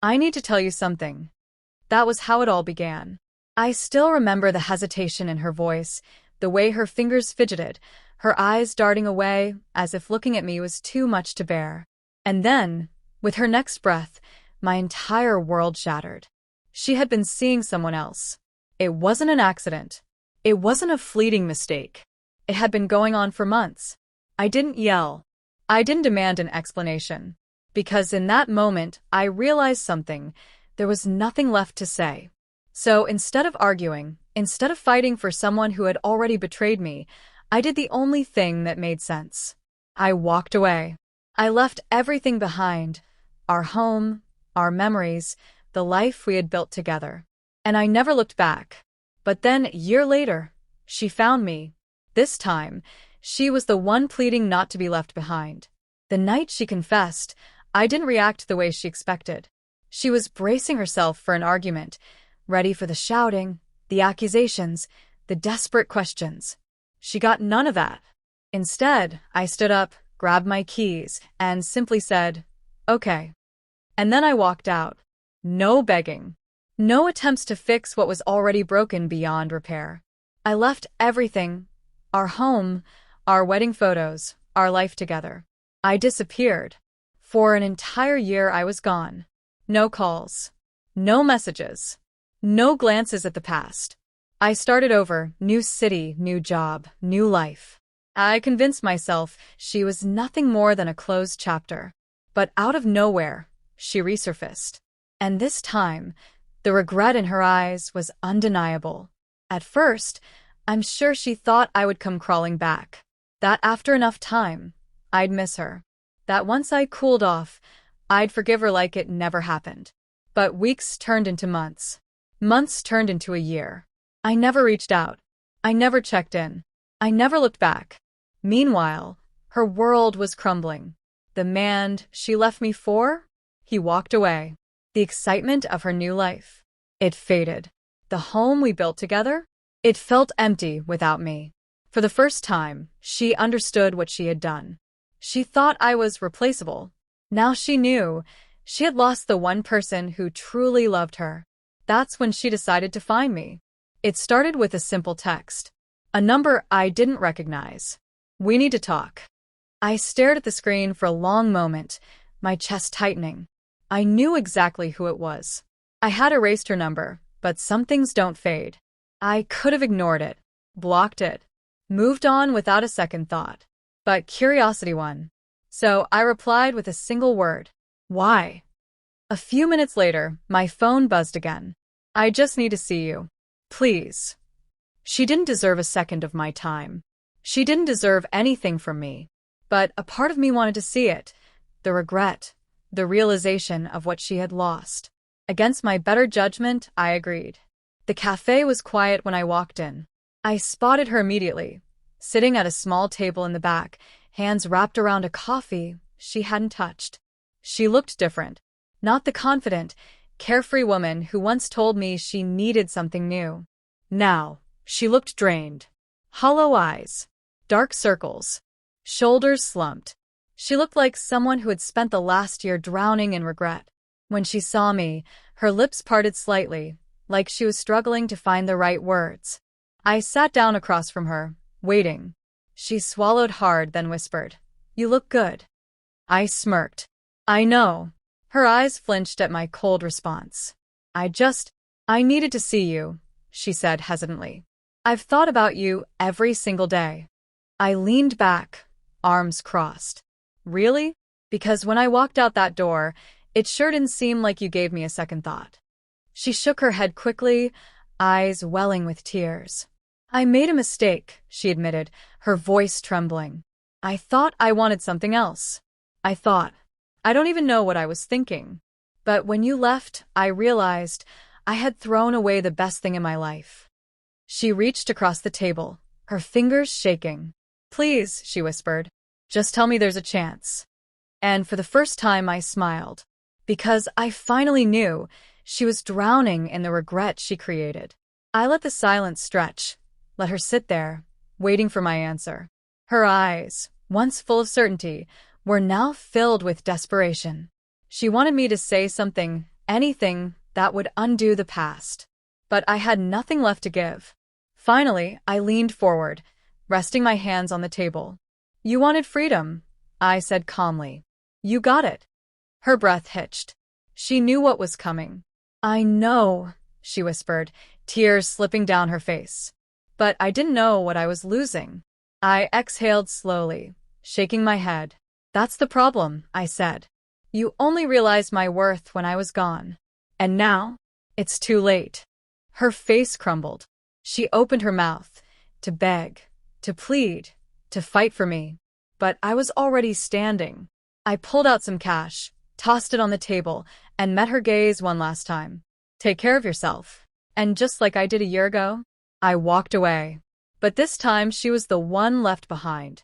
I need to tell you something. That was how it all began. I still remember the hesitation in her voice, the way her fingers fidgeted, her eyes darting away as if looking at me was too much to bear. And then, with her next breath, my entire world shattered. She had been seeing someone else. It wasn't an accident. It wasn't a fleeting mistake. It had been going on for months. I didn't yell. I didn't demand an explanation. Because in that moment, I realized something. There was nothing left to say. So instead of arguing, instead of fighting for someone who had already betrayed me, I did the only thing that made sense. I walked away. I left everything behind. Our home, our memories, the life we had built together. And I never looked back. But then, a year later, she found me. This time, she was the one pleading not to be left behind. The night she confessed, I didn't react the way she expected. She was bracing herself for an argument, ready for the shouting, the accusations, the desperate questions. She got none of that. Instead, I stood up, grabbed my keys, and simply said, "Okay." And then I walked out. No begging. No attempts to fix what was already broken beyond repair. I left everything, our home, our wedding photos, our life together. I disappeared. For an entire year I was gone. No calls. No messages. No glances at the past. I started over, new city, new job, new life. I convinced myself she was nothing more than a closed chapter. But out of nowhere, she resurfaced. And this time, the regret in her eyes was undeniable. At first, I'm sure she thought I would come crawling back. That after enough time, I'd miss her. That once I cooled off, I'd forgive her like it never happened. But weeks turned into months. Months turned into a year. I never reached out. I never checked in. I never looked back. Meanwhile, her world was crumbling. The man she left me for? He walked away. The excitement of her new life. It faded. The home we built together? It felt empty without me. For the first time, she understood what she had done. She thought I was replaceable. Now she knew she had lost the one person who truly loved her. That's when she decided to find me. It started with a simple text. A number I didn't recognize. "We need to talk." I stared at the screen for a long moment, my chest tightening. I knew exactly who it was. I had erased her number, but some things don't fade. I could have ignored it, blocked it, moved on without a second thought. But curiosity won. So I replied with a single word. "Why?" A few minutes later, my phone buzzed again. "I just need to see you. Please." She didn't deserve a second of my time. She didn't deserve anything from me. But a part of me wanted to see it. The regret. The realization of what she had lost. Against my better judgment, I agreed. The cafe was quiet when I walked in. I spotted her immediately, sitting at a small table in the back, hands wrapped around a coffee she hadn't touched. She looked different. Not the confident, carefree woman who once told me she needed something new. Now, she looked drained. Hollow eyes. Dark circles. Shoulders slumped. She looked like someone who had spent the last year drowning in regret. When she saw me, her lips parted slightly, like she was struggling to find the right words. I sat down across from her, waiting. She swallowed hard, then whispered, "You look good." I smirked. "I know." Her eyes flinched at my cold response. I needed to see you," she said hesitantly. "I've thought about you every single day." I leaned back, arms crossed. "Really? Because when I walked out that door, it sure didn't seem like you gave me a second thought." She shook her head quickly, eyes welling with tears. "I made a mistake," she admitted, her voice trembling. "I thought I wanted something else. I don't even know what I was thinking. But when you left, I realized I had thrown away the best thing in my life." She reached across the table, her fingers shaking. "Please," she whispered, "just tell me there's a chance." And for the first time I smiled, because I finally knew she was drowning in the regret she created. I let the silence stretch, let her sit there, waiting for my answer. Her eyes, once full of certainty, were now filled with desperation. She wanted me to say something anything that would undo the past. But I had nothing left to give. Finally, I leaned forward, resting my hands on the table. You wanted freedom, I said calmly. You got it. Her breath hitched. She knew what was coming. I know, she whispered, tears slipping down her face. But I didn't know what I was losing. I exhaled slowly, shaking my head. That's the problem, I said. You only realized my worth when I was gone. And now, it's too late. Her face crumbled. She opened her mouth, to beg, to plead, to fight for me. But I was already standing. I pulled out some cash, tossed it on the table, and met her gaze one last time. Take care of yourself. And just like I did a year ago, I walked away. But this time she was the one left behind.